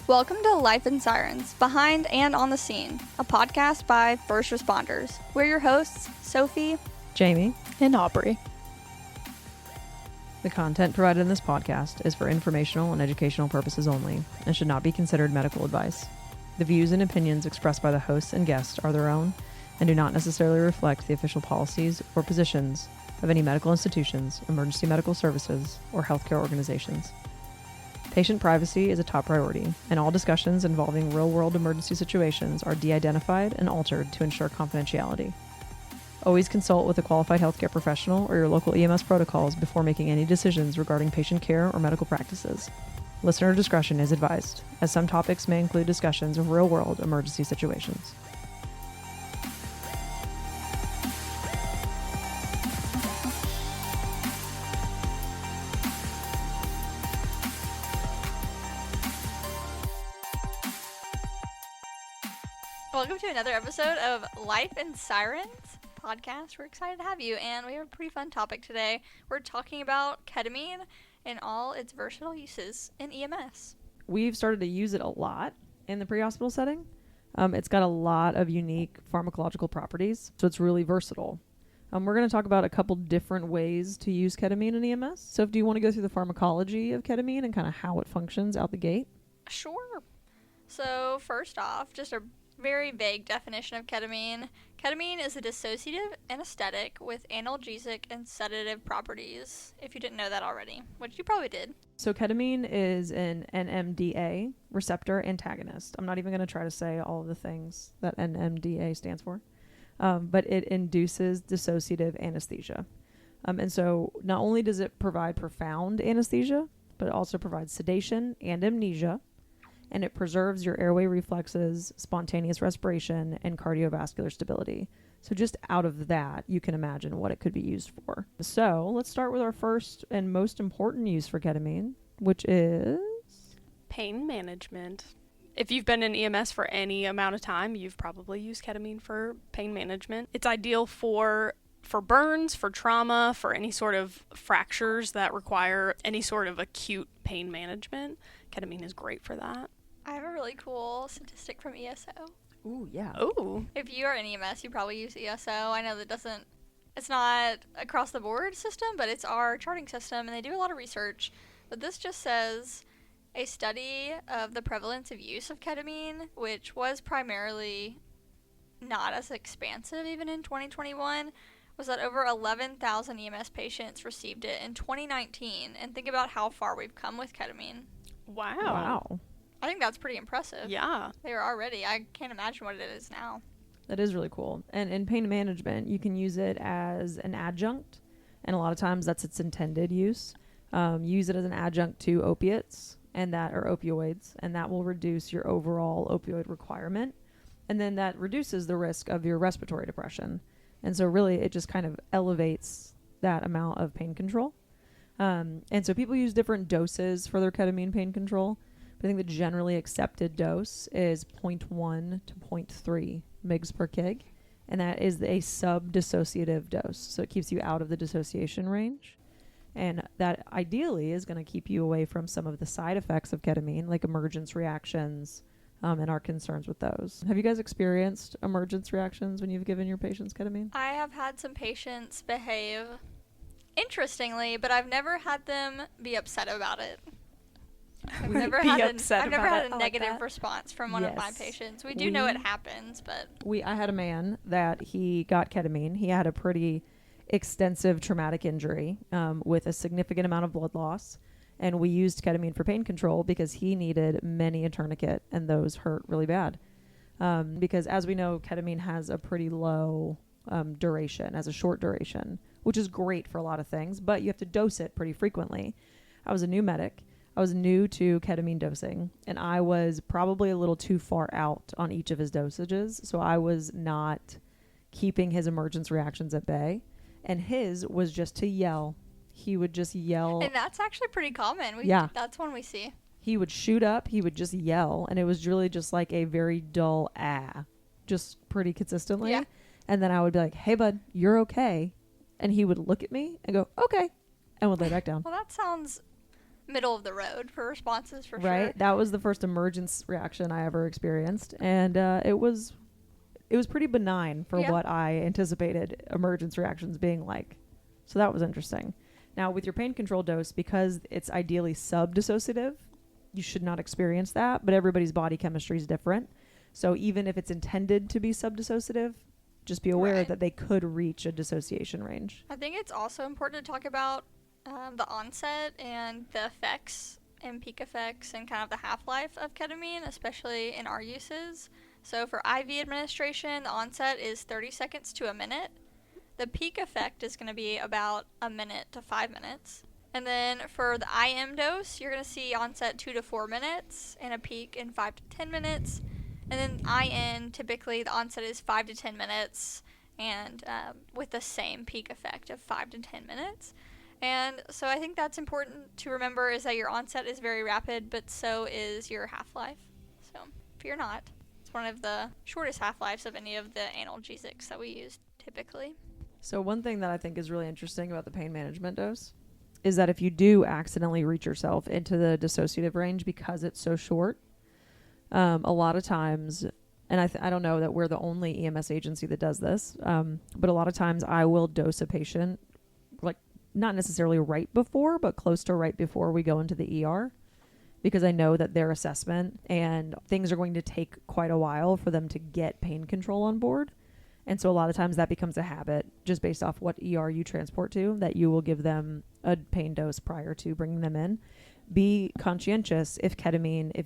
Welcome to Life in Sirens, Behind and on the Scene, a podcast by first responders. We're your hosts, Sophie, Jamie, and Aubrey. The content provided in this podcast is for informational and educational purposes only and should not be considered medical advice. The views and opinions expressed by the hosts and guests are their own and do not necessarily reflect the official policies or positions of any medical institutions, emergency medical services, or healthcare organizations. Patient privacy is a top priority, and all discussions involving real-world emergency situations are de-identified and altered to ensure confidentiality. Always consult with a qualified healthcare professional or your local EMS protocols before making any decisions regarding patient care or medical practices. Listener discretion is advised, as some topics may include discussions of real-world emergency situations. Welcome to another episode of Life in Sirens podcast. We're excited to have you, and we have a pretty fun topic today. We're talking about ketamine and all its versatile uses in EMS. We've started to use it a lot in the pre-hospital setting. It's got a lot of unique pharmacological properties, so it's really versatile. We're going to talk about a couple different ways to use ketamine in EMS. So do you want to go through the pharmacology of ketamine and kind of how it functions out the gate? Sure. So first off, just a very vague definition of ketamine. Ketamine is a dissociative anesthetic with analgesic and sedative properties, if you didn't know that already, which you probably did. So ketamine is an NMDA receptor antagonist. I'm not even going to try to say all of the things that NMDA stands for, but it induces dissociative anesthesia. And so not only does it provide profound anesthesia, but it also provides sedation and amnesia, and it preserves your airway reflexes, spontaneous respiration, and cardiovascular stability. So just out of that, you can imagine what it could be used for. So let's start with our first and most important use for ketamine, which is Pain management. If you've been in EMS for any amount of time, you've probably used ketamine for pain management. It's ideal for burns, for trauma, for any sort of fractures that require any sort of acute pain management. Ketamine is great for that. I have a really cool statistic from ESO. Ooh, yeah. Ooh. If you are in EMS, you probably use ESO. I know it's not across the board system, but it's our charting system, and they do a lot of research. But this just says a study of the prevalence of use of ketamine, which was primarily not as expansive even in 2021, was that over 11,000 EMS patients received it in 2019. And think about how far we've come with ketamine. Wow. I think that's pretty impressive. Yeah. They are already. I can't imagine what it is now. That is really cool. And in pain management, you can use it as an adjunct, and a lot of times that's its intended use. Use it as an adjunct to opiates or opioids, and that will reduce your overall opioid requirement. And then that reduces the risk of your respiratory depression. And so really it just kind of elevates that amount of pain control. And so people use different doses for their ketamine pain control. But I think the generally accepted dose is 0.1 to 0.3 mg per kg. And that is a sub-dissociative dose. So it keeps you out of the dissociation range. And that ideally is going to keep you away from some of the side effects of ketamine, like emergence reactions, and our concerns with those. Have you guys experienced emergence reactions when you've given your patients ketamine? I have had some patients behave interestingly, but I've never had them be upset about it. I've never had a negative response from one of my patients. We do know it happens, but I had a man that he got ketamine. He had a pretty extensive traumatic injury with a significant amount of blood loss. And we used ketamine for pain control because he needed many a tourniquet, and those hurt really bad. Because as we know, ketamine has a pretty low duration, has a short duration, which is great for a lot of things, but you have to dose it pretty frequently. I was a new medic. I was new to ketamine dosing, and I was probably a little too far out on each of his dosages, so I was not keeping his emergence reactions at bay. And his was just to yell. He would just yell. And that's actually pretty common. That's one we see. He would shoot up. He would just yell. And it was really just like a very dull just pretty consistently. Yeah. And then I would be like, hey, bud, you're okay. And he would look at me and go, okay, and would lay back down. Well, that sounds middle of the road for responses for right? sure. That was the first emergence reaction I ever experienced, and it was pretty benign for Yeah. what I anticipated emergence reactions being like. So that was interesting. Now, with your pain control dose, because it's ideally sub-dissociative, you should not experience that, but everybody's body chemistry is different. So even if it's intended to be sub-dissociative, just be aware Right. that they could reach a dissociation range. I think it's also important to talk about the onset and the effects and peak effects and kind of the half-life of ketamine, especially in our uses. So for IV administration, the onset is 30 seconds to a minute. The peak effect is going to be about a minute to 5 minutes. And then for the IM dose, you're going to see onset 2 to 4 minutes and a peak in 5 to 10 minutes. And then IN, typically the onset is 5 to 10 minutes and with the same peak effect of 5 to 10 minutes. And so I think that's important to remember, is that your onset is very rapid, but so is your half-life. So fear not. It's one of the shortest half-lives of any of the analgesics that we use typically. So one thing that I think is really interesting about the pain management dose is that if you do accidentally reach yourself into the dissociative range because it's so short, a lot of times, and I don't know that we're the only EMS agency that does this, but a lot of times I will dose a patient, like not necessarily right before, but close to right before we go into the ER, because I know that their assessment and things are going to take quite a while for them to get pain control on board. And so a lot of times that becomes a habit just based off what ER you transport to, that you will give them a pain dose prior to bringing them in. Be conscientious if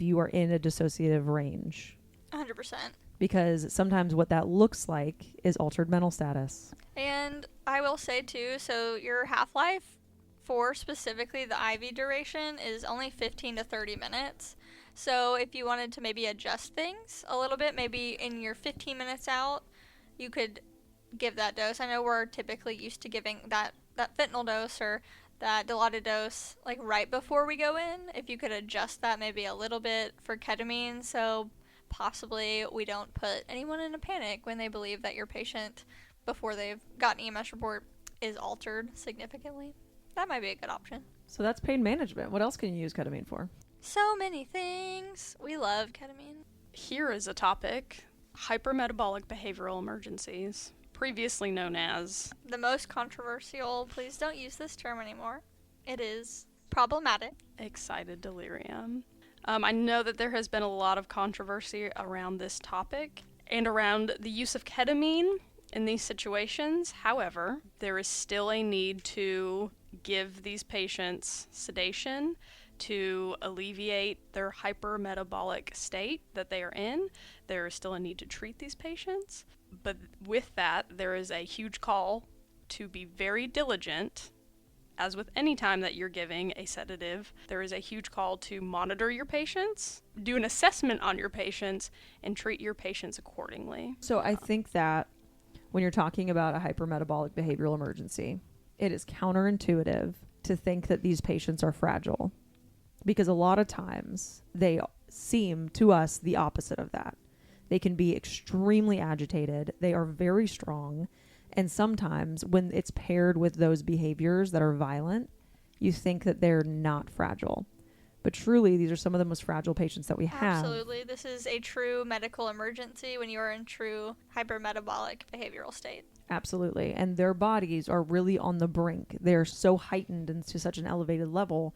you are in a dissociative range. 100%. Because sometimes what that looks like is altered mental status. And I will say too, so your half-life for specifically the IV duration is only 15 to 30 minutes. So if you wanted to maybe adjust things a little bit, maybe in your 15 minutes out, you could give that dose. I know we're typically used to giving that fentanyl dose or that Dilaudid dose like right before we go in. If you could adjust that maybe a little bit for ketamine, so possibly we don't put anyone in a panic when they believe that your patient, before they've got an EMS report, is altered significantly. That might be a good option. So that's pain management. What else can you use ketamine for? So many things. We love ketamine. Here is a topic: hypermetabolic behavioral emergencies, previously known as The most controversial, please don't use this term anymore. It is problematic. excited delirium. I know that there has been a lot of controversy around this topic and around the use of ketamine in these situations. However, there is still a need to give these patients sedation to alleviate their hypermetabolic state that they are in. There is still a need to treat these patients. But with that, there is a huge call to be very diligent. As with any time that you're giving a sedative, there is a huge call to monitor your patients, do an assessment on your patients, and treat your patients accordingly. So I think that when you're talking about a hypermetabolic behavioral emergency, it is counterintuitive to think that these patients are fragile, because a lot of times they seem to us the opposite of that. They can be extremely agitated. They are very strong. And sometimes when it's paired with those behaviors that are violent, you think that they're not fragile. But truly, these are some of the most fragile patients that we have. Absolutely. This is a true medical emergency when you are in true hypermetabolic behavioral state. Absolutely. And their bodies are really on the brink. They're so heightened and to such an elevated level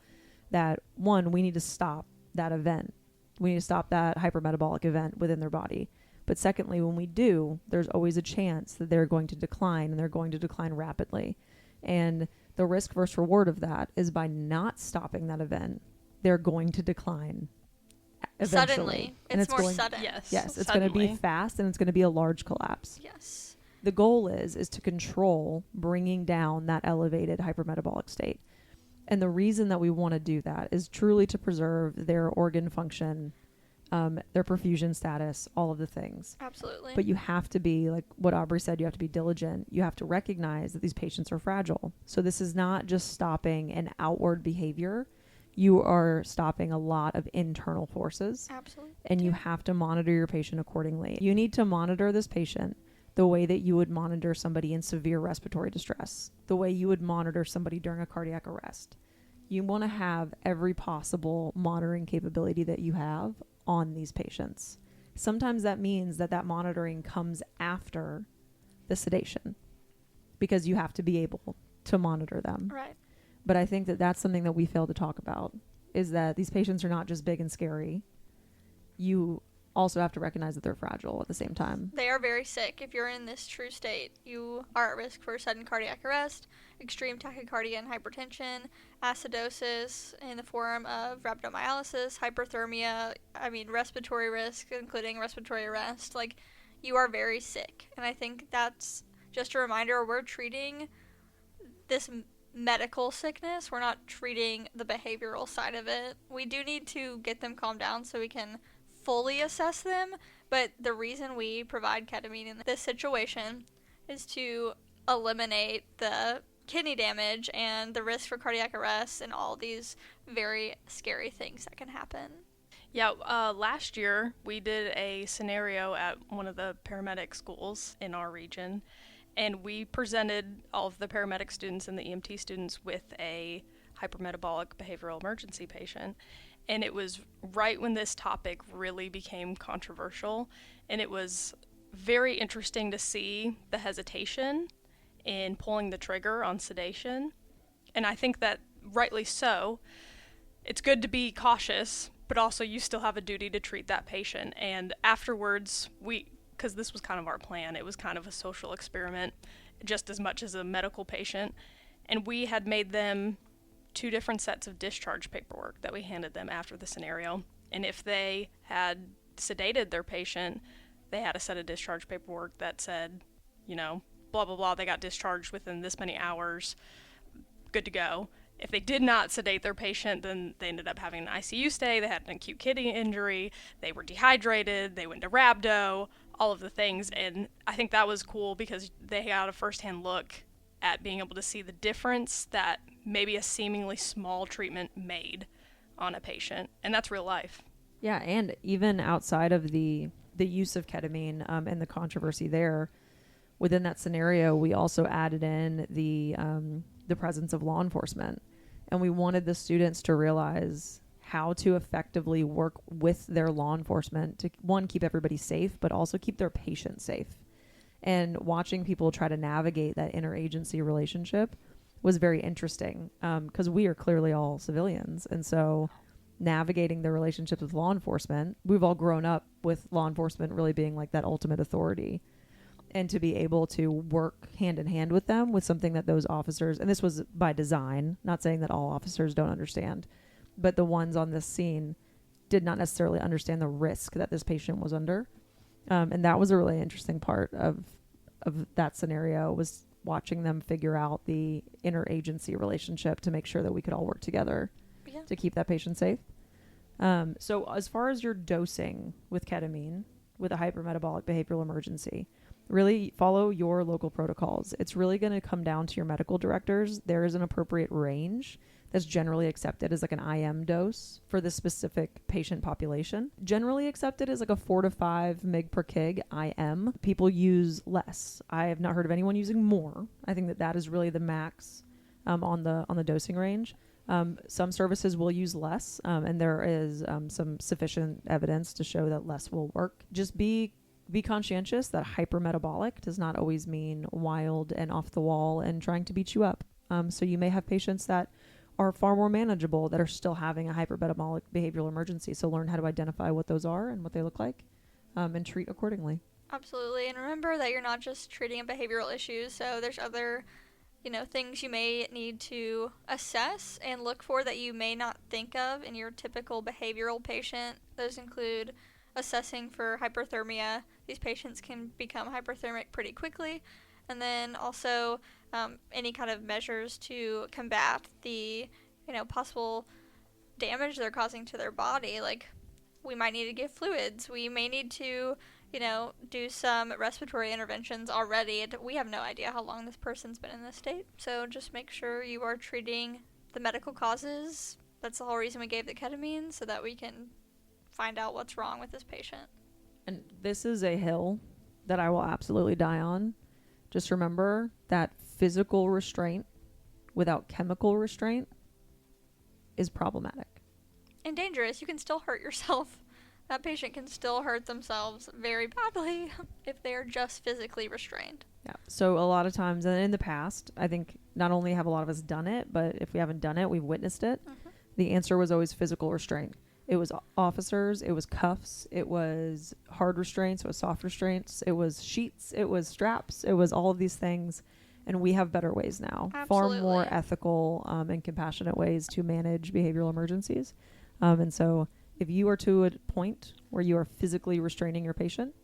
that, one, we need to stop that event. We need to stop that hypermetabolic event within their body. But secondly, when we do, there's always a chance that they're going to decline, and they're going to decline rapidly. And the risk versus reward of that is by not stopping that event, they're going to decline eventually. Suddenly. And It's more going, sudden. Yes, it's going to be fast, and it's going to be a large collapse. Yes. The goal is to control bringing down that elevated hypermetabolic state. And the reason that we want to do that is truly to preserve their organ function, their perfusion status, all of the things. Absolutely. But you have to be, like what Aubrey said, you have to be diligent. You have to recognize that these patients are fragile. So this is not just stopping an outward behavior. You are stopping a lot of internal forces. Absolutely. And you have to monitor your patient accordingly. You need to monitor this patient the way that you would monitor somebody in severe respiratory distress, the way you would monitor somebody during a cardiac arrest. You want to have every possible monitoring capability that you have on these patients. Sometimes that means that monitoring comes after the sedation because you have to be able to monitor them. Right. But I think that that's something that we fail to talk about, is that these patients are not just big and scary. You also have to recognize that they're fragile at the same time. They are very sick. If you're in this true state, you are at risk for sudden cardiac arrest, extreme tachycardia and hypertension, acidosis in the form of rhabdomyolysis, hyperthermia, respiratory risk, including respiratory arrest. Like, you are very sick. And I think that's just a reminder, we're treating this medical sickness. We're not treating the behavioral side of it. We do need to get them calmed down so we can fully assess them, but the reason we provide ketamine in this situation is to eliminate the kidney damage and the risk for cardiac arrest and all these very scary things that can happen. Yeah, last year we did a scenario at one of the paramedic schools in our region, and we presented all of the paramedic students and the EMT students with a hypermetabolic behavioral emergency patient. And it was right when this topic really became controversial, and it was very interesting to see the hesitation in pulling the trigger on sedation. And I think that rightly so. It's good to be cautious, but also you still have a duty to treat that patient. And afterwards, because this was kind of our plan, it was kind of a social experiment just as much as a medical patient, and we had made them 2 different sets of discharge paperwork that we handed them after the scenario. And if they had sedated their patient, they had a set of discharge paperwork that said, blah, blah, blah, they got discharged within this many hours, good to go. If they did not sedate their patient, then they ended up having an ICU stay, they had an acute kidney injury, they were dehydrated, they went to rhabdo, all of the things. And I think that was cool because they got a firsthand look at being able to see the difference that maybe a seemingly small treatment made on a patient. And that's real life. Yeah, and even outside of the use of ketamine and the controversy there, within that scenario, we also added in the presence of law enforcement. And we wanted the students to realize how to effectively work with their law enforcement to, one, keep everybody safe, but also keep their patients safe. And watching people try to navigate that interagency relationship was very interesting because we are clearly all civilians. And so navigating the relationships with law enforcement, we've all grown up with law enforcement really being like that ultimate authority. And to be able to work hand in hand with them with something that those officers, and this was by design, not saying that all officers don't understand, but the ones on this scene did not necessarily understand the risk that this patient was under. And that was a really interesting part of that scenario, was watching them figure out the interagency relationship to make sure that we could all work together to keep that patient safe. So as far as your dosing with ketamine with a hypermetabolic behavioral emergency, really follow your local protocols. It's really going to come down to your medical directors. There is an appropriate range that's generally accepted as like an IM dose for the specific patient population. Generally accepted is like a 4 to 5 mg per kg IM. People use less. I have not heard of anyone using more. I think that is really the max on the dosing range. Some services will use less, and there is some sufficient evidence to show that less will work. Just be conscientious that hypermetabolic does not always mean wild and off the wall and trying to beat you up. So you may have patients that are far more manageable that are still having a hypermetabolic behavioral emergency. So learn how to identify what those are and what they look like, and treat accordingly. Absolutely. And remember that you're not just treating a behavioral issue. So there's other, things you may need to assess and look for that you may not think of in your typical behavioral patient. Those include assessing for hyperthermia. These patients can become hyperthermic pretty quickly. And then also any kind of measures to combat the, possible damage they're causing to their body. Like, we might need to give fluids. We may need to, do some respiratory interventions already. We have no idea how long this person's been in this state. So just make sure you are treating the medical causes. That's the whole reason we gave the ketamine, so that we can find out what's wrong with this patient. And this is a hill that I will absolutely die on. Just remember that physical restraint without chemical restraint is problematic. And dangerous. You can still hurt yourself. That patient can still hurt themselves very badly if they are just physically restrained. Yeah. So a lot of times, and in the past, I think not only have a lot of us done it, but if we haven't done it, we've witnessed it. Mm-hmm. The answer was always physical restraint. It was officers, it was cuffs, it was hard restraints, it was soft restraints, it was sheets, it was straps, it was all of these things. And we have better ways now, Absolutely. far more ethical and compassionate ways to manage behavioral emergencies. And so if you are to a point where you are physically restraining your patient,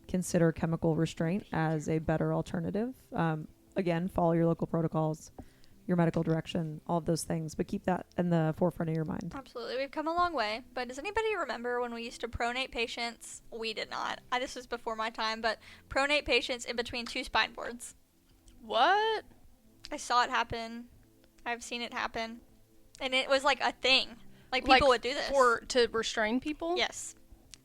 consider chemical restraint as a better alternative. Again, follow your local protocols, your medical direction, all of those things, but keep that in the forefront of your mind. Absolutely. We've come a long way. But does anybody remember when we used to pronate patients? We did not. This was before my time, but pronate patients in between two spine boards. What? I saw it happen. I've seen it happen. And it was like a thing. Like people would do this. To restrain people? Yes.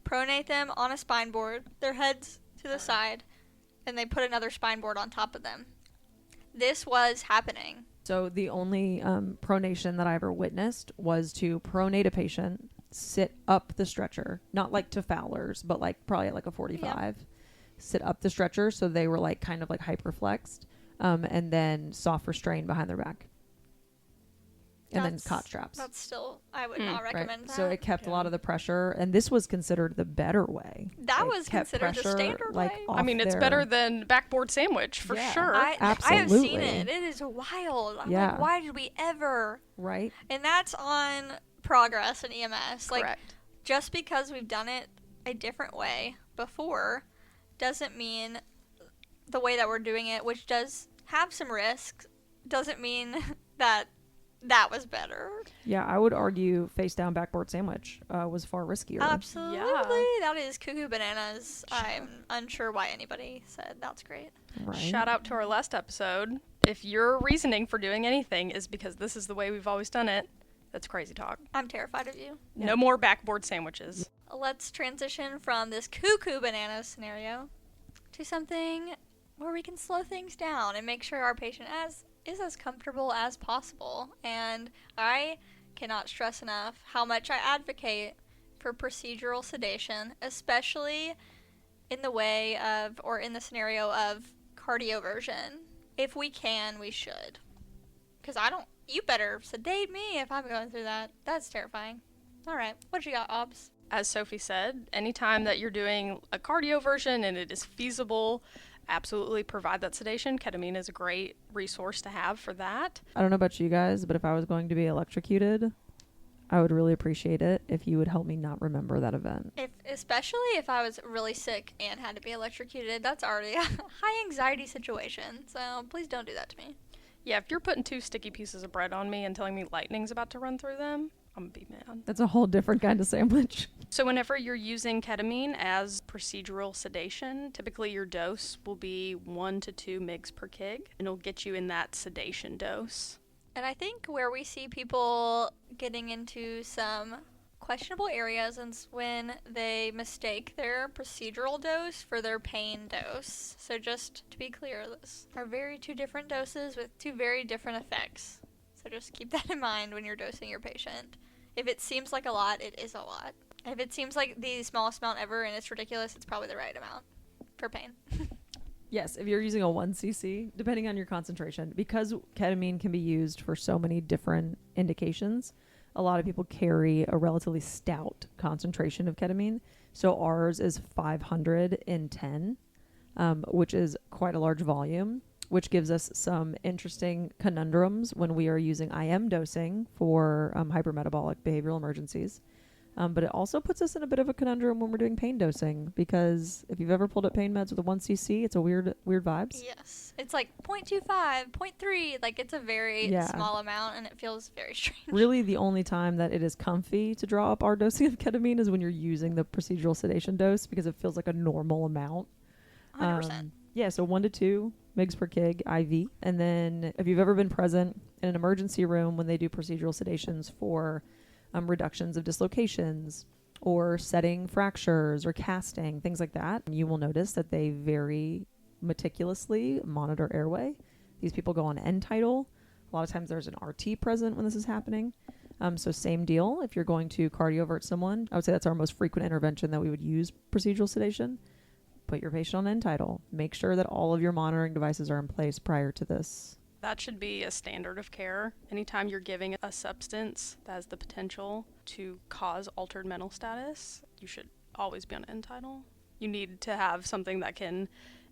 Pronate them on a spine board, their heads to the side, and they put another spine board on top of them. This was happening. So the only pronation that I ever witnessed was to pronate a patient, sit up the stretcher, not like to Fowler's, but like probably at like a 45, sit up the stretcher so they were like kind of like hyperflexed, and then soft restrain behind their back. And then cot straps. That's still, I would not recommend that. So it kept a lot of the pressure, and this was considered the better way. That was considered the standard way. I mean, it's better than backboard sandwich for sure. Absolutely. I have seen it. It is wild. I'm like, why did we ever? Right. And that's on progress in EMS. Like, Correct. just because we've done it a different way before doesn't mean the way that we're doing it, which does have some risks, doesn't mean that was better. Yeah, I would argue face down backboard sandwich was far riskier. Absolutely. Yeah. That is cuckoo bananas. I'm unsure why anybody said that's great. Right. Shout out to our last episode. If your reasoning for doing anything is because this is the way we've always done it, that's crazy talk. I'm terrified of you. Yeah. No more backboard sandwiches. Let's transition from this cuckoo bananas scenario to something where we can slow things down and make sure our patient is as comfortable as possible. And I cannot stress enough how much I advocate for procedural sedation, especially in the way of, or in the scenario of, cardioversion. If we can, we should. Because you better sedate me if I'm going through that. That's terrifying. All right, what you got, Obs? As Sophie said, anytime that you're doing a cardioversion and it is feasible, absolutely provide that sedation. Ketamine is a great resource to have for that. I don't know about you guys, but if I was going to be electrocuted, I would really appreciate it if you would help me not remember that event. Especially if I was really sick and had to be electrocuted, that's already a high anxiety situation. So please don't do that to me. Yeah, if you're putting 2 sticky pieces of bread on me and telling me lightning's about to run through them, I'm gonna be mad. That's a whole different kind of sandwich. So whenever you're using ketamine as procedural sedation, typically your dose will be 1 to 2 mg per kg, and it'll get you in that sedation dose. And I think where we see people getting into some questionable areas is when they mistake their procedural dose for their pain dose. So just to be clear, those are two different doses with 2 very different effects. So just keep that in mind when you're dosing your patient. If it seems like a lot, it is a lot. If it seems like the smallest amount ever and it's ridiculous, it's probably the right amount for pain. Yes, if you're using a 1 cc, depending on your concentration, because ketamine can be used for so many different indications, a lot of people carry a relatively stout concentration of ketamine. So ours is 500 in 10, which is quite a large volume, which gives us some interesting conundrums when we are using IM dosing for hypermetabolic behavioral emergencies. But it also puts us in a bit of a conundrum when we're doing pain dosing, because if you've ever pulled up pain meds with a 1 cc, it's a weird vibes. Yes. It's like 0.25, 0.3. Like, it's a very small amount, and it feels very strange. Really, the only time that it is comfy to draw up our dosing of ketamine is when you're using the procedural sedation dose, because it feels like a normal amount. 100%. Yeah, so 1 to 2 mg per kg IV. And then if you've ever been present in an emergency room when they do procedural sedations for reductions of dislocations or setting fractures or casting, things like that, you will notice that they very meticulously monitor airway. These people go on end tidal A lot of times there's an RT present when this is happening. So same deal. If you're going to cardiovert someone, I would say that's our most frequent intervention that we would use procedural sedation. Put your patient on end-tidal. Make sure that all of your monitoring devices are in place prior to this. That should be a standard of care. Anytime you're giving a substance that has the potential to cause altered mental status, you should always be on end-tidal. You need to have something that can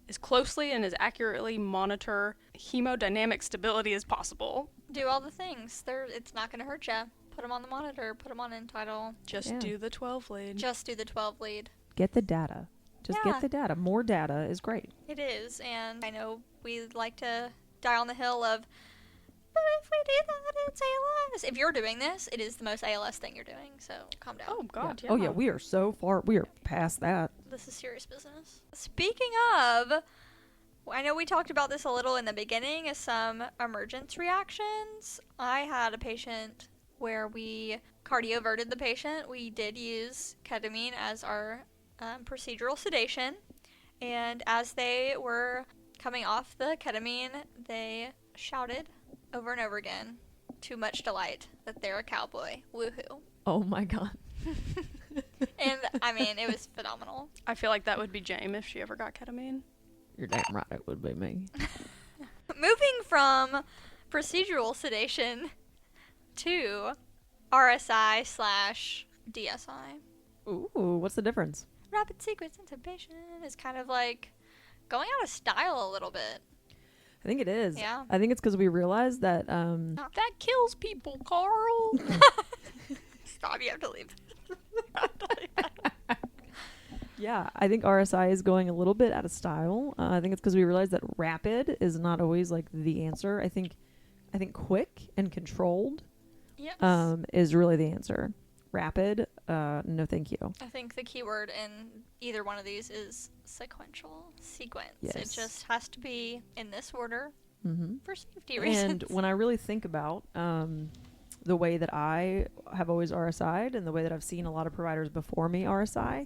as closely and as accurately monitor hemodynamic stability as possible. Do all the things. It's not going to hurt you. Put them on the monitor. Put them on end-tidal. Just do the 12 lead. Just do the 12 lead. Get the data. Just get the data. More data is great. It is, and I know we like to die on the hill of, but if we do that, it's ALS. If you're doing this, it is the most ALS thing you're doing, so calm down. Oh, God, yeah. Oh, yeah, we are so far. We are past that. This is serious business. Speaking of, I know we talked about this a little in the beginning as some emergence reactions. I had a patient where we cardioverted the patient. We did use ketamine as our procedural sedation, and as they were coming off the ketamine, they shouted over and over again, to much delight, that they're a cowboy. Woohoo. Oh, my God. And, I mean, it was phenomenal. I feel like that would be Jame if she ever got ketamine. You're damn right it would be me. Moving from procedural sedation to RSI/DSI. Ooh, what's the difference? Rapid sequence intubation is kind of like going out of style a little bit. I think it is. Yeah. I think it's because we realized that That kills people, Carl. Stop, you have to leave. yeah, I think RSI is going a little bit out of style. I think it's because we realized that rapid is not always like the answer. I think quick and controlled Yes. is really the answer. Rapid, no thank you. I think the key word in either one of these is sequence. Yes. It just has to be in this order Mm-hmm. for safety reasons. And when I really think about the way that I have always RSI'd and the way that I've seen a lot of providers before me RSI,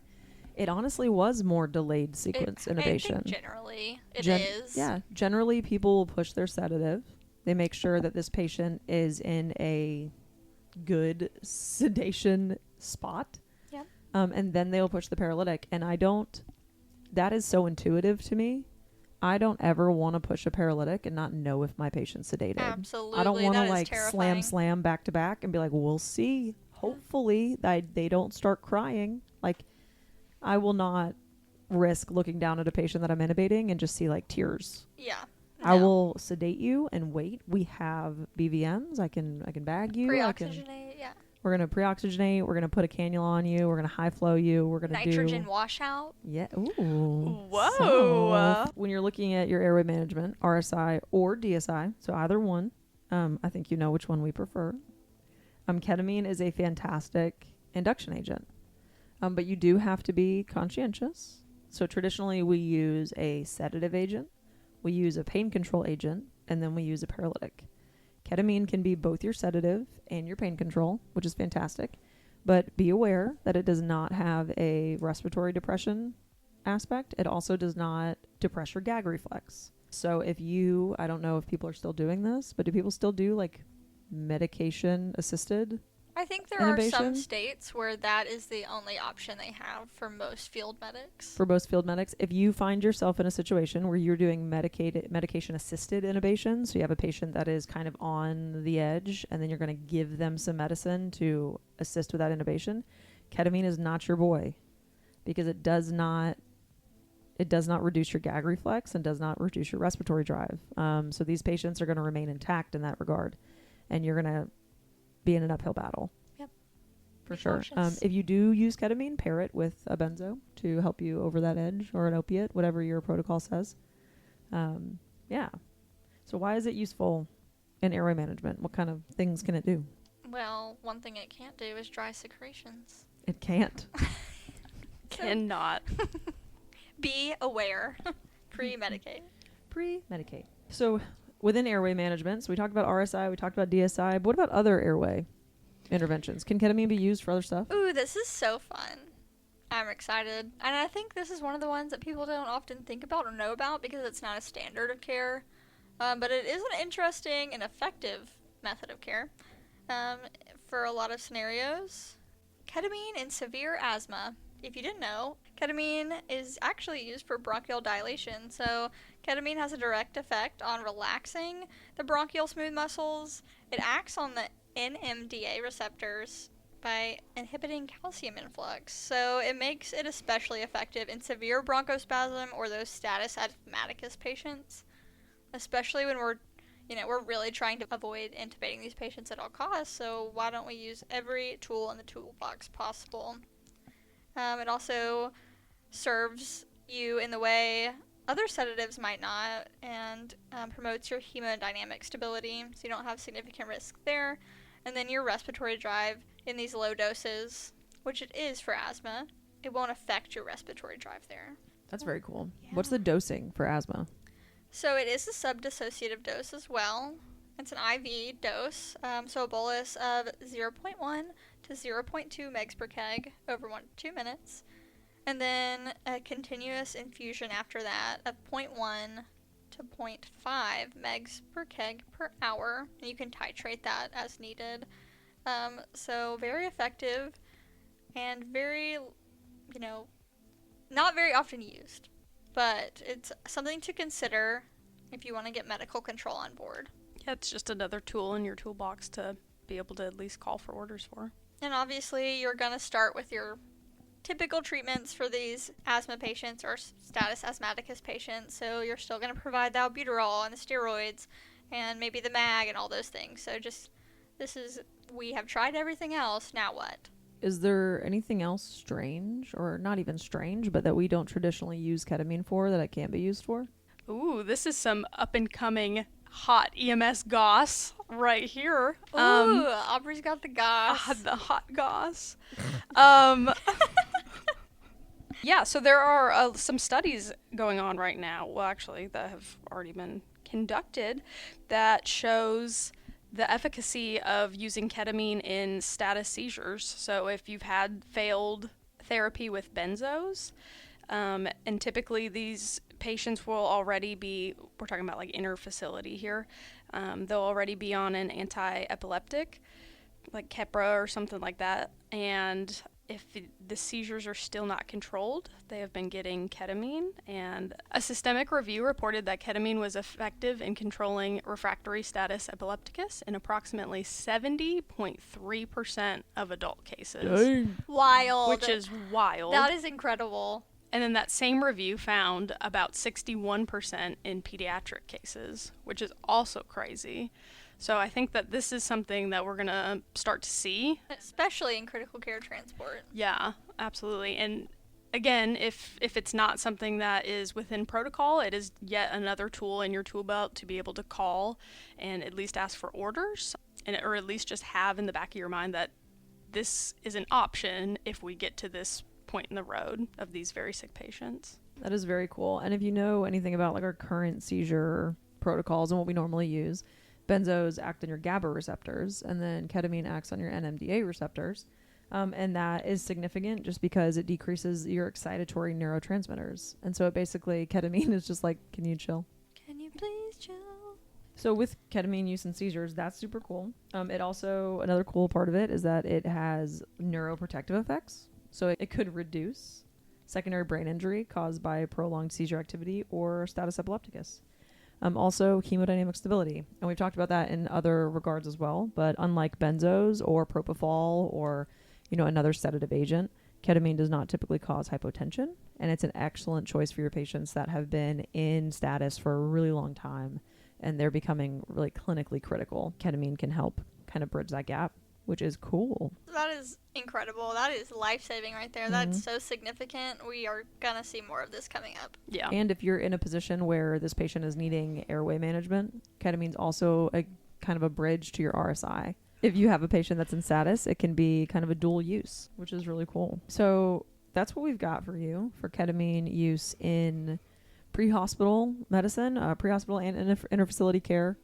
it honestly was more delayed sequence intubation. I think generally it is. Yeah, generally people will push their sedative. They make sure that this patient is in a good sedation spot. Yeah. And then they'll push the paralytic. And that is so intuitive to me. I don't ever want to push a paralytic and not know if my patient's sedated. Absolutely. I don't want to that is like terrifying. slam back to back and be like, we'll see. Hopefully they don't start crying. Like, I will not risk looking down at a patient that I'm intubating and just see like tears. Yeah. I No. will sedate you and wait. We have BVMs. I can bag you. Pre-oxygenate, yeah. We're gonna pre-oxygenate. We're gonna put a cannula on you. We're gonna high flow you. We're gonna Nitrogen do washout. yeah. Ooh. Whoa. So, when you're looking at your airway management, RSI or DSI, so either one, I think you know which one we prefer. Ketamine is a fantastic induction agent, but you do have to be conscientious. So traditionally, we use a sedative agent, we use a pain control agent, and then we use a paralytic. Ketamine can be both your sedative and your pain control, which is fantastic. But be aware that it does not have a respiratory depression aspect. It also does not depress your gag reflex. So I don't know if people are still doing this, but do people still do like medication assisted? I think there are some Intubation? states where that is the only option they have for most field medics. For most field medics, if you find yourself in a situation where you're doing medication assisted intubation, so you have a patient that is kind of on the edge and then you're going to give them some medicine to assist with that intubation, ketamine is not your boy, because it does not reduce your gag reflex and does not reduce your respiratory drive. So these patients are going to remain intact in that regard, and you're going to be in an uphill battle. Yep. For Be sure. cautious. If you do use ketamine, pair it with a benzo to help you over that edge, or an opiate, whatever your protocol says. Yeah. So why is it useful in airway management? What kind of things can it do? Well, one thing it can't do is dry secretions. It can't. Cannot. Be aware. Pre-medicate. Pre-medicate. So within airway management, so we talked about RSI, we talked about DSI, but what about other airway interventions? Can ketamine be used for other stuff? Ooh, this is so fun. I'm excited. And I think this is one of the ones that people don't often think about or know about because it's not a standard of care. But it is an interesting and effective method of care for a lot of scenarios. Ketamine in severe asthma. If you didn't know, ketamine is actually used for bronchial dilation. So ketamine has a direct effect on relaxing the bronchial smooth muscles. It acts on the NMDA receptors by inhibiting calcium influx. So it makes it especially effective in severe bronchospasm or those status asthmaticus patients, especially when we're really trying to avoid intubating these patients at all costs. So why don't we use every tool in the toolbox possible? It also serves you in the way other sedatives might not, and promotes your hemodynamic stability, so you don't have significant risk there. And then your respiratory drive in these low doses, which it is for asthma, it won't affect your respiratory drive there. That's very cool. Yeah. What's the dosing for asthma? So it is a subdissociative dose as well. It's an IV dose, so a bolus of 0.1 to 0.2 megs per keg over 1 to 2 minutes. And then a continuous infusion after that of 0.1 to 0.5 megs per keg per hour. And you can titrate that as needed. So very effective and very, not very often used. But it's something to consider if you want to get medical control on board. Yeah, it's just another tool in your toolbox to be able to at least call for orders for. And obviously, you're going to start with your typical treatments for these asthma patients or status asthmaticus patients. So you're still going to provide the albuterol and the steroids and maybe the mag and all those things. So we have tried everything else. Now what? Is there anything else strange, or not even strange, but that we don't traditionally use ketamine for that it can't be used for? Ooh, this is some up-and-coming hot EMS goss right here. Ooh, Aubrey's got the goss. The hot goss. Yeah, so there are some studies going on right now, well, actually, that have already been conducted, that shows the efficacy of using ketamine in status seizures. So if you've had failed therapy with benzos, and typically these patients will already be, we're talking about like inter-facility here, they'll already be on an anti-epileptic, like Keppra or something like that, and if the seizures are still not controlled, they have been getting ketamine, and a systemic review reported that ketamine was effective in controlling refractory status epilepticus in approximately 70.3% of adult cases. Dang. Wild. Which is wild. That is incredible. And then that same review found about 61% in pediatric cases, which is also crazy. So I think that this is something that we're going to start to see. Especially in critical care transport. Yeah, absolutely. And again, if it's not something that is within protocol, it is yet another tool in your tool belt to be able to call and at least ask for orders, or at least just have in the back of your mind that this is an option if we get to this point in the road of these very sick patients. That is very cool. And if you know anything about like our current seizure protocols and what we normally use, benzos act on your GABA receptors, and then ketamine acts on your NMDA receptors. And that is significant just because it decreases your excitatory neurotransmitters. And so it basically, ketamine is just like, can you chill? Can you please chill? So with ketamine use in seizures, that's super cool. It also, another cool part of it is that it has neuroprotective effects. So it could reduce secondary brain injury caused by prolonged seizure activity or status epilepticus. Also hemodynamic stability. And we've talked about that in other regards as well. But unlike benzos or propofol or, another sedative agent, ketamine does not typically cause hypotension. And it's an excellent choice for your patients that have been in status for a really long time and they're becoming really clinically critical. Ketamine can help kind of bridge that gap, which is cool. That is incredible. That is life-saving right there. That's so significant. We are going to see more of this coming up. Yeah. And if you're in a position where this patient is needing airway management, ketamine's also a kind of a bridge to your RSI. If you have a patient that's in status, it can be kind of a dual use, which is really cool. So that's what we've got for you for ketamine use in pre-hospital medicine, pre-hospital and inter-facility care.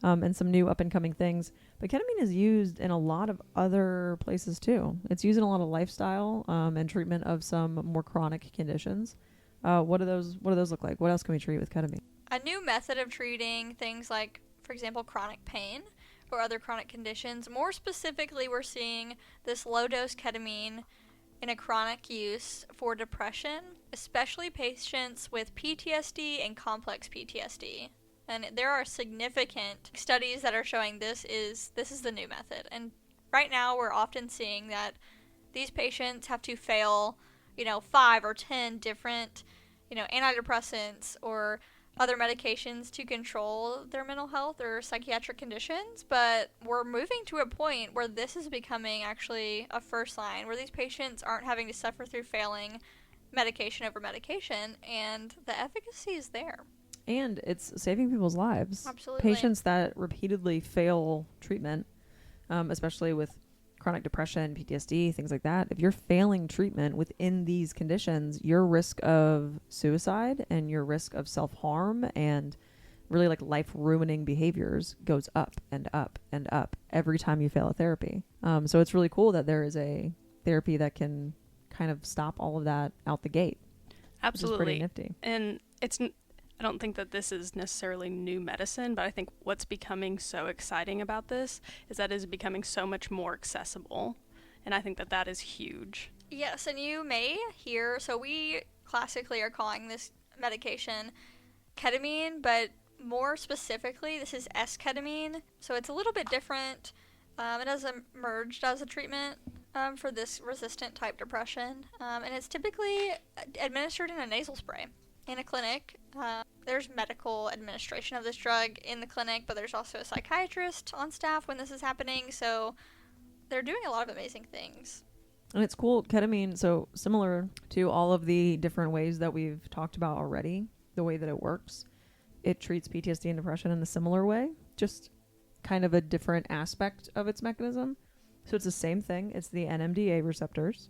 And some new up-and-coming things. But ketamine is used in a lot of other places, too. It's used in a lot of lifestyle and treatment of some more chronic conditions. What do those look like? What else can we treat with ketamine? a new method of treating things like, for example, chronic pain or other chronic conditions. More specifically, we're seeing this low-dose ketamine in a chronic use for depression, especially patients with PTSD and complex PTSD. And there are significant studies that are showing this is the new method. And right now we're often seeing that these patients have to fail, 5 or 10 different, antidepressants or other medications to control their mental health or psychiatric conditions, but we're moving to a point where this is becoming actually a first line, where these patients aren't having to suffer through failing medication over medication, and the efficacy is there. And it's saving people's lives. Absolutely. Patients that repeatedly fail treatment, especially with chronic depression, PTSD, things like that, if you're failing treatment within these conditions, your risk of suicide and your risk of self-harm and really like life-ruining behaviors goes up and up and up every time you fail a therapy. So it's really cool that there is a therapy that can kind of stop all of that out the gate. Absolutely. Which is pretty nifty. And I don't think that this is necessarily new medicine, but I think what's becoming so exciting about this is that it is becoming so much more accessible. And I think that that is huge. Yes, and you may hear, so we classically are calling this medication ketamine, but more specifically, this is S-ketamine. So it's a little bit different. It has emerged as a treatment for this resistant type depression, and it's typically administered in a nasal spray in a clinic. There's medical administration of this drug in the clinic, but there's also a psychiatrist on staff when this is happening, so they're doing a lot of amazing things. And it's cool, ketamine, so similar to all of the different ways that we've talked about already, the way that it works, it treats PTSD and depression in a similar way, just kind of a different aspect of its mechanism. So it's the same thing. It's the NMDA receptors.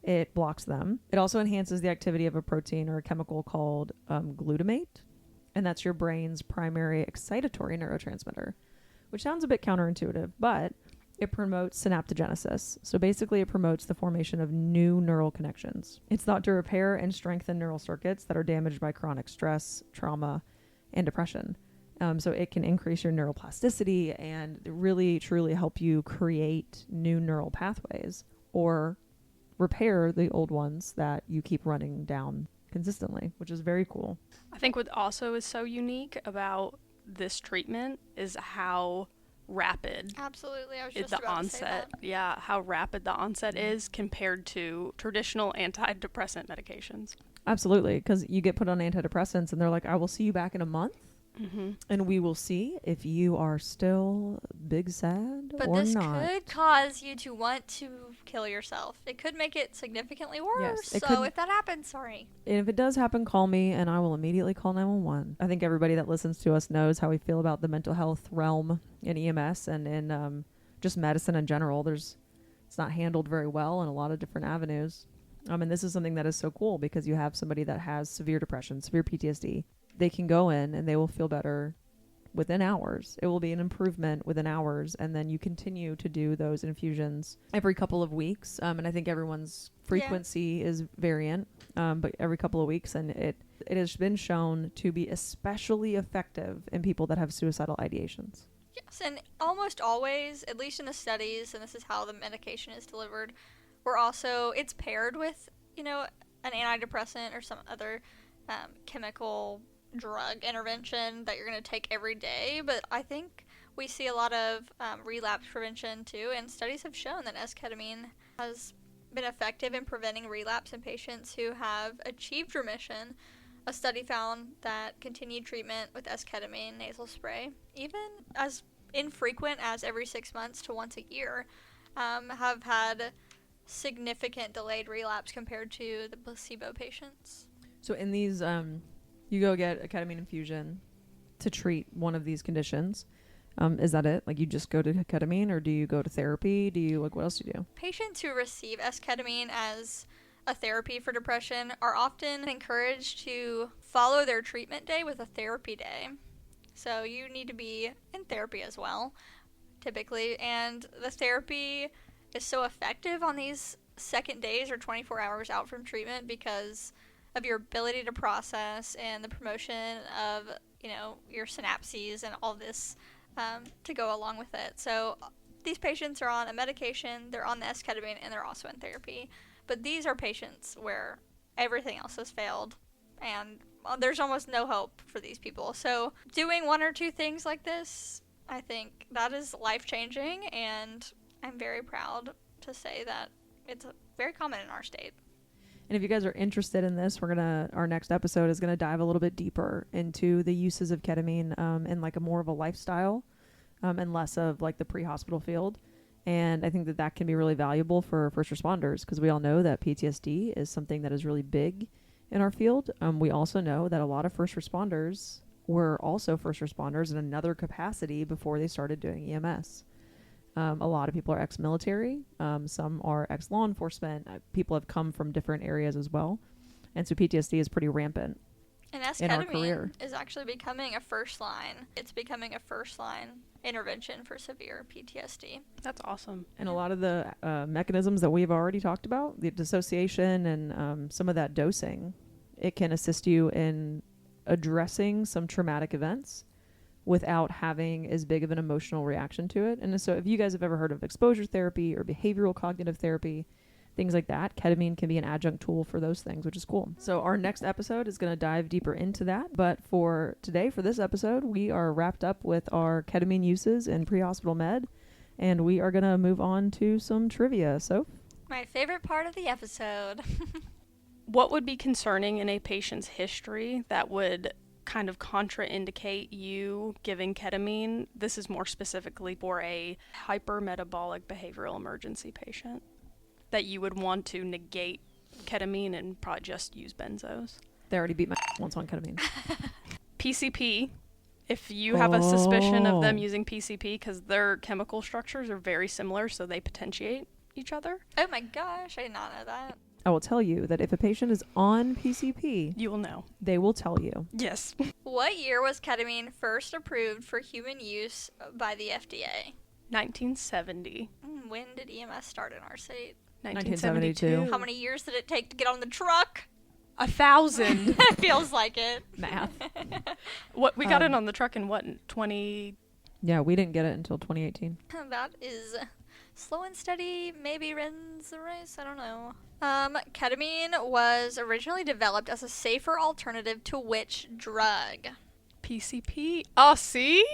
It blocks them. It also enhances the activity of a protein or a chemical called glutamate, and that's your brain's primary excitatory neurotransmitter, which sounds a bit counterintuitive, but it promotes synaptogenesis. So basically it promotes the formation of new neural connections. It's thought to repair and strengthen neural circuits that are damaged by chronic stress, trauma, and depression. So it can increase your neuroplasticity and really truly help you create new neural pathways or repair the old ones that you keep running down consistently, which is very cool. I think what also is so unique about this treatment is how rapid Absolutely, I was is just the about onset. to say that. Yeah, how rapid the onset is compared to traditional antidepressant medications. Absolutely, because you get put on antidepressants and they're like, I will see you back in a month. Mm-hmm. And we will see if you are still big sad But or this not. could cause you to want to kill yourself. It could make it significantly worse. it So could- if that happens, sorry. And if it does happen, call me and I will immediately call 911. I think everybody that listens to us knows how we feel about the mental health realm in EMS and in just medicine in general. It's not handled very well in a lot of different avenues. And this is something that is so cool because you have somebody that has severe depression, severe PTSD. They can go in and they will feel better within hours. It will be an improvement within hours. And then you continue to do those infusions every couple of weeks. And I think everyone's frequency is variant, but every couple of weeks. And it has been shown to be especially effective in people that have suicidal ideations. Yes, and almost always, at least in the studies, and this is how the medication is delivered, it's paired with, an antidepressant or some other chemical drug intervention that you're going to take every day. But I think we see a lot of relapse prevention too, and studies have shown that S-ketamine has been effective in preventing relapse in patients who have achieved remission. A study found that continued treatment with S-ketamine nasal spray, even as infrequent as every 6 months to once a year, have had significant delayed relapse compared to the placebo patients. So in these, you go get a ketamine infusion to treat one of these conditions. Is that it? Like you just go to ketamine, or do you go to therapy? Do you what else do you do? Patients who receive S-ketamine as a therapy for depression are often encouraged to follow their treatment day with a therapy day. So you need to be in therapy as well, typically. And the therapy is so effective on these second days or 24 hours out from treatment because of your ability to process and the promotion of, your synapses and all this to go along with it. So these patients are on a medication, they're on the esketamine, and they're also in therapy. But these are patients where everything else has failed, and there's almost no hope for these people. So doing one or two things like this, I think that is life-changing, and I'm very proud to say that it's very common in our state. And if you guys are interested in this, our next episode is gonna dive a little bit deeper into the uses of ketamine in like a more of a lifestyle and less of like the pre-hospital field. And I think that can be really valuable for first responders, because we all know that PTSD is something that is really big in our field. We also know that a lot of first responders were also first responders in another capacity before they started doing EMS. A lot of people are ex-military. Some are ex-law enforcement. People have come from different areas as well. And so PTSD is pretty rampant And in our career. esketamine is actually becoming a first line. It's becoming a first line intervention for severe PTSD. That's awesome. And a lot of the mechanisms that we've already talked about, the dissociation and some of that dosing, it can assist you in addressing some traumatic events without having as big of an emotional reaction to it. And so if you guys have ever heard of exposure therapy or behavioral cognitive therapy, things like that, ketamine can be an adjunct tool for those things, which is cool. So our next episode is going to dive deeper into that. But for today, for this episode, we are wrapped up with our ketamine uses in pre-hospital med, and we are going to move on to some trivia. So My favorite part of the episode. What would be concerning in a patient's history that would kind of contraindicate you giving ketamine? This is more specifically for a hypermetabolic behavioral emergency patient, that you would want to negate ketamine and probably just use benzos. they already beat my once on ketamine. PCP, if you have a suspicion of them using PCP, because their chemical structures are very similar, so they potentiate each other. Oh my gosh, I did not know that. I will tell you that if a patient is on PCP, You will know. they will tell you. Yes. What year was ketamine first approved for human use by the FDA? 1970. When did EMS start in our state? 1972. How many years did it take to get on the truck? 1,000. Feels like it. Math. What we got it on the truck in what, 20? Yeah, we didn't get it until 2018. That is slow and steady, maybe wins the race, I don't know. Ketamine was originally developed as a safer alternative to which drug? PCP. Oh, see?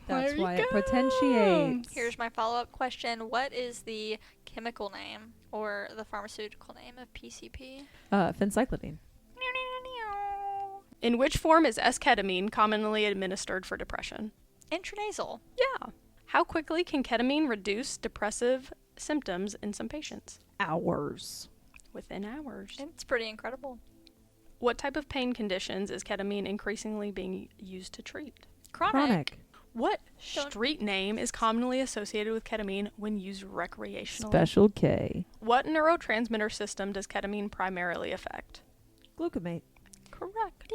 That's There you why it go. potentiates. Here's my follow-up question. What is the chemical name or the pharmaceutical name of PCP? Phencyclidine. In which form is esketamine commonly administered for depression? Intranasal. Yeah. How quickly can ketamine reduce depressive symptoms in some patients? Hours. Within hours. It's pretty incredible. What type of pain conditions is ketamine increasingly being used to treat? Chronic. What Don't- street name is commonly associated with ketamine when used recreationally? Special K. What neurotransmitter system does ketamine primarily affect? Glucamate. Correct.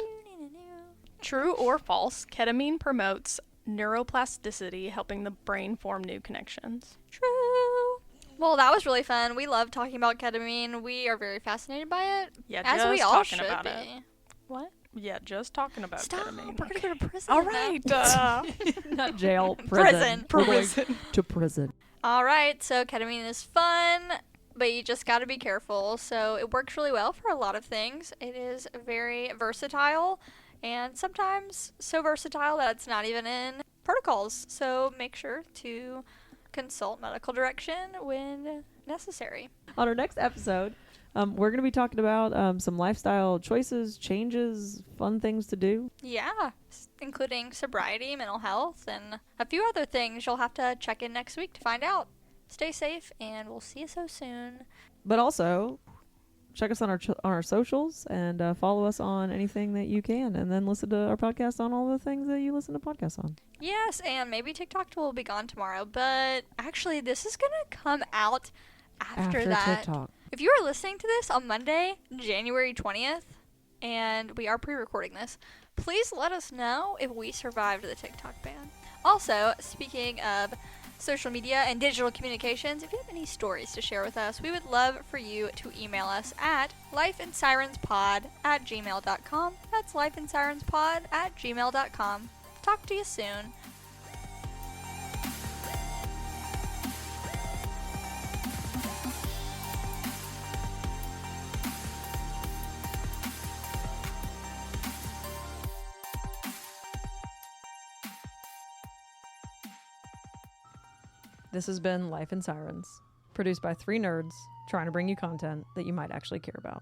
True or false, ketamine promotes neuroplasticity, helping the brain form new connections. True. Well, that was really fun. We love talking about ketamine. We are very fascinated by it. Yeah, as just we all talking should about be. it. What? Yeah, just talking about Stop. ketamine. We're going to go to prison. All now. right. Not jail. Prison. We're going Prison. to prison. All right, so ketamine is fun, but you just got to be careful. So it works really well for a lot of things. It is very versatile, and sometimes so versatile that it's not even in protocols. So make sure to consult medical direction when necessary. On our next episode, we're going to be talking about some lifestyle choices, changes, fun things to do. Yeah, including sobriety, mental health, and a few other things. You'll have to check in next week to find out. Stay safe, and we'll see you so soon. But also, check us on our socials and follow us on anything that you can, and then listen to our podcast on all the things that you listen to podcasts on. Yes, and maybe TikTok will be gone tomorrow, but actually this is going to come out after that. TikTok. If you are listening to this on Monday, January 20th, and we are pre-recording this, please let us know if we survived the TikTok ban. Also, speaking of social media and digital communications, if you have any stories to share with us, we would love for you to email us at lifeandsirenspod@gmail.com. That's lifeandsirenspod@gmail.com. Talk to you soon. This has been Life in Sirens, produced by 3 nerds trying to bring you content that you might actually care about.